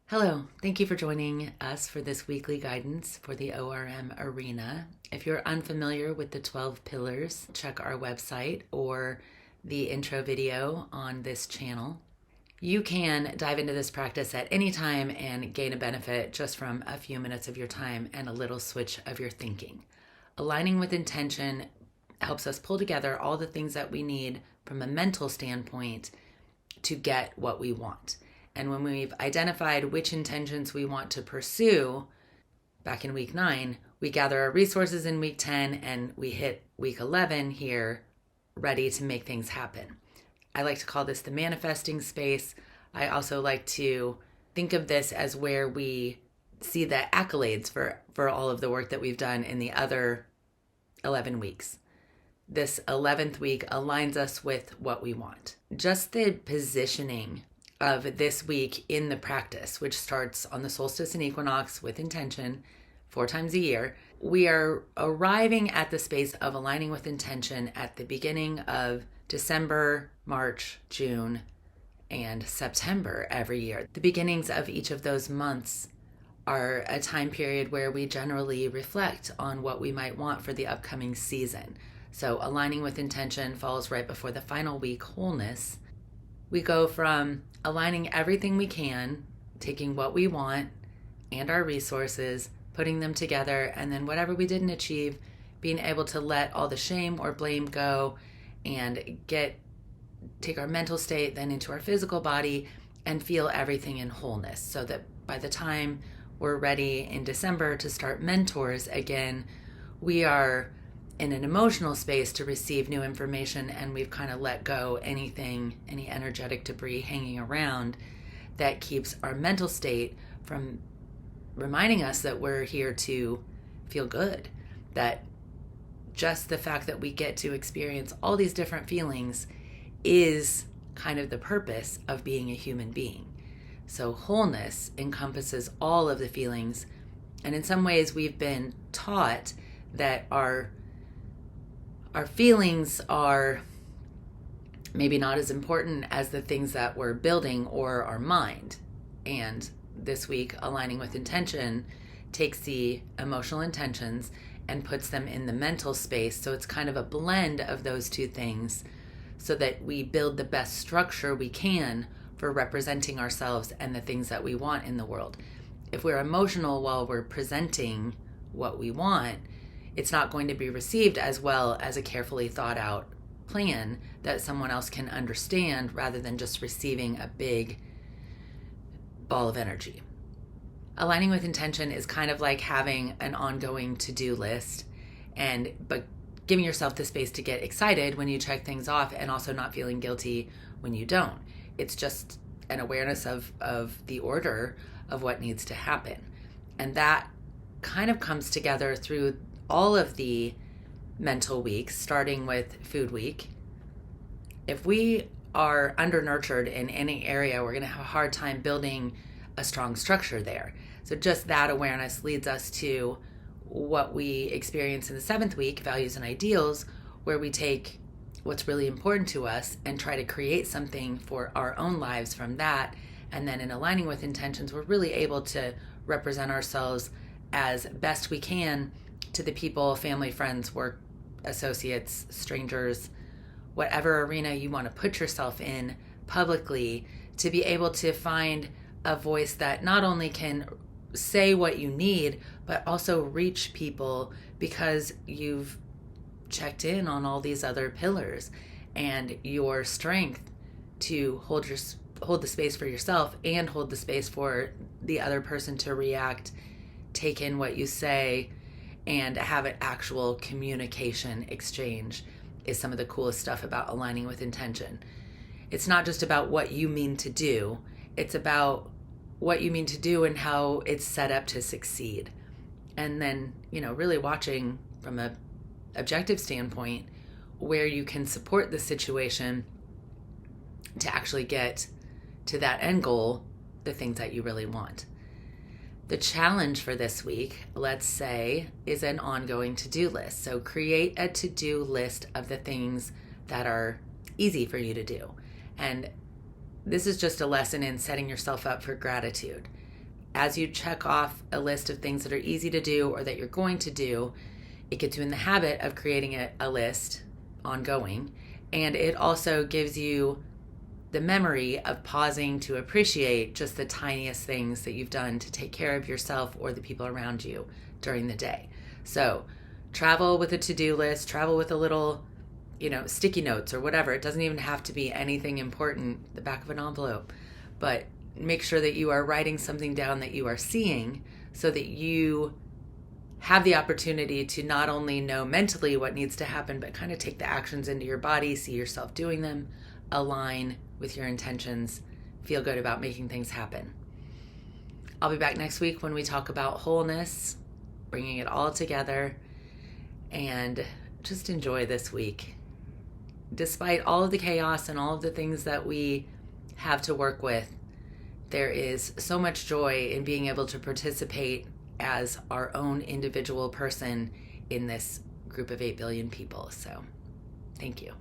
Hello, thank you for joining us for this weekly guidance for the ORM arena. If you're unfamiliar with the 12 pillars, check our website or the intro video on this channel. You can dive into this practice at any time and gain a benefit just from a few minutes of your time and a little switch of your thinking. Aligning with intention helps us pull together all the things that we need from a mental standpoint to get what we want. And when we've identified which intentions we want to pursue back in week 9, we gather our resources in week 10 and we hit week 11 here ready to make things happen. I like to call this the manifesting space. I also like to think of this as where we see the accolades for all of the work that we've done in the other 11 weeks. This 11th week aligns us with what we want. Just the positioning of this week in the practice, which starts on the solstice and equinox with intention 4 times a year. We are arriving at the space of aligning with intention at the beginning of December, March, June, and September every year. The beginnings of each of those months are a time period where we generally reflect on what we might want for the upcoming season. So aligning with intention falls right before the final week, wholeness. We go from aligning everything we can, taking what we want and our resources, putting them together, and then whatever we didn't achieve, being able to let all the shame or blame go and take our mental state then into our physical body and feel everything in wholeness, so that by the time we're ready in December to start mentors again, we are in an emotional space to receive new information, and we've kind of let go any energetic debris hanging around that keeps our mental state from reminding us that we're here to feel good, that just the fact that we get to experience all these different feelings is kind of the purpose of being a human being. So wholeness encompasses all of the feelings, and in some ways we've been taught that our feelings are maybe not as important as the things that we're building or our mind. And this week, aligning with intention takes the emotional intentions and puts them in the mental space. So it's kind of a blend of those two things so that we build the best structure we can for representing ourselves and the things that we want in the world. If we're emotional while we're presenting what we want, it's not going to be received as well as a carefully thought out plan that someone else can understand, rather than just receiving a big ball of energy. Aligning with intention is kind of like having an ongoing to-do list, but giving yourself the space to get excited when you check things off and also not feeling guilty when you don't. It's just an awareness of the order of what needs to happen. And that kind of comes together through all of the mental weeks, starting with food week. If we are under-nurtured in any area, we're going to have a hard time building a strong structure there. So just that awareness leads us to what we experience in the 7th week, values and ideals, where we take what's really important to us and try to create something for our own lives from that. And then in aligning with intentions, we're really able to represent ourselves as best we can to the people, family, friends, work associates, strangers, whatever arena you want to put yourself in publicly, to be able to find a voice that not only can say what you need, but also reach people because you've checked in on all these other pillars, and your strength to hold the space for yourself and hold the space for the other person to react, take in what you say, and have an actual communication exchange is some of the coolest stuff about aligning with intention. It's not just about what you mean to do, it's about what you mean to do and how it's set up to succeed. And then, really watching from an objective standpoint where you can support the situation to actually get to that end goal, the things that you really want. The challenge for this week, let's say, is an ongoing to-do list. So create a to-do list of the things that are easy for you to do. And this is just a lesson in setting yourself up for gratitude. as you check off a list of things that are easy to do or that you're going to do, it gets you in the habit of creating a list ongoing. And it also gives you the memory of pausing to appreciate just the tiniest things that you've done to take care of yourself or the people around you during the day. So travel with a to-do list, travel with a little, sticky notes or whatever. It doesn't even have to be anything important, the back of an envelope, but make sure that you are writing something down that you are seeing so that you have the opportunity to not only know mentally what needs to happen, but kind of take the actions into your body, see yourself doing them, align with your intentions, feel good about making things happen. I'll be back next week when we talk about wholeness, bringing it all together, and just enjoy this week. Despite all of the chaos and all of the things that we have to work with, there is so much joy in being able to participate as our own individual person in this group of 8 billion people. So, thank you.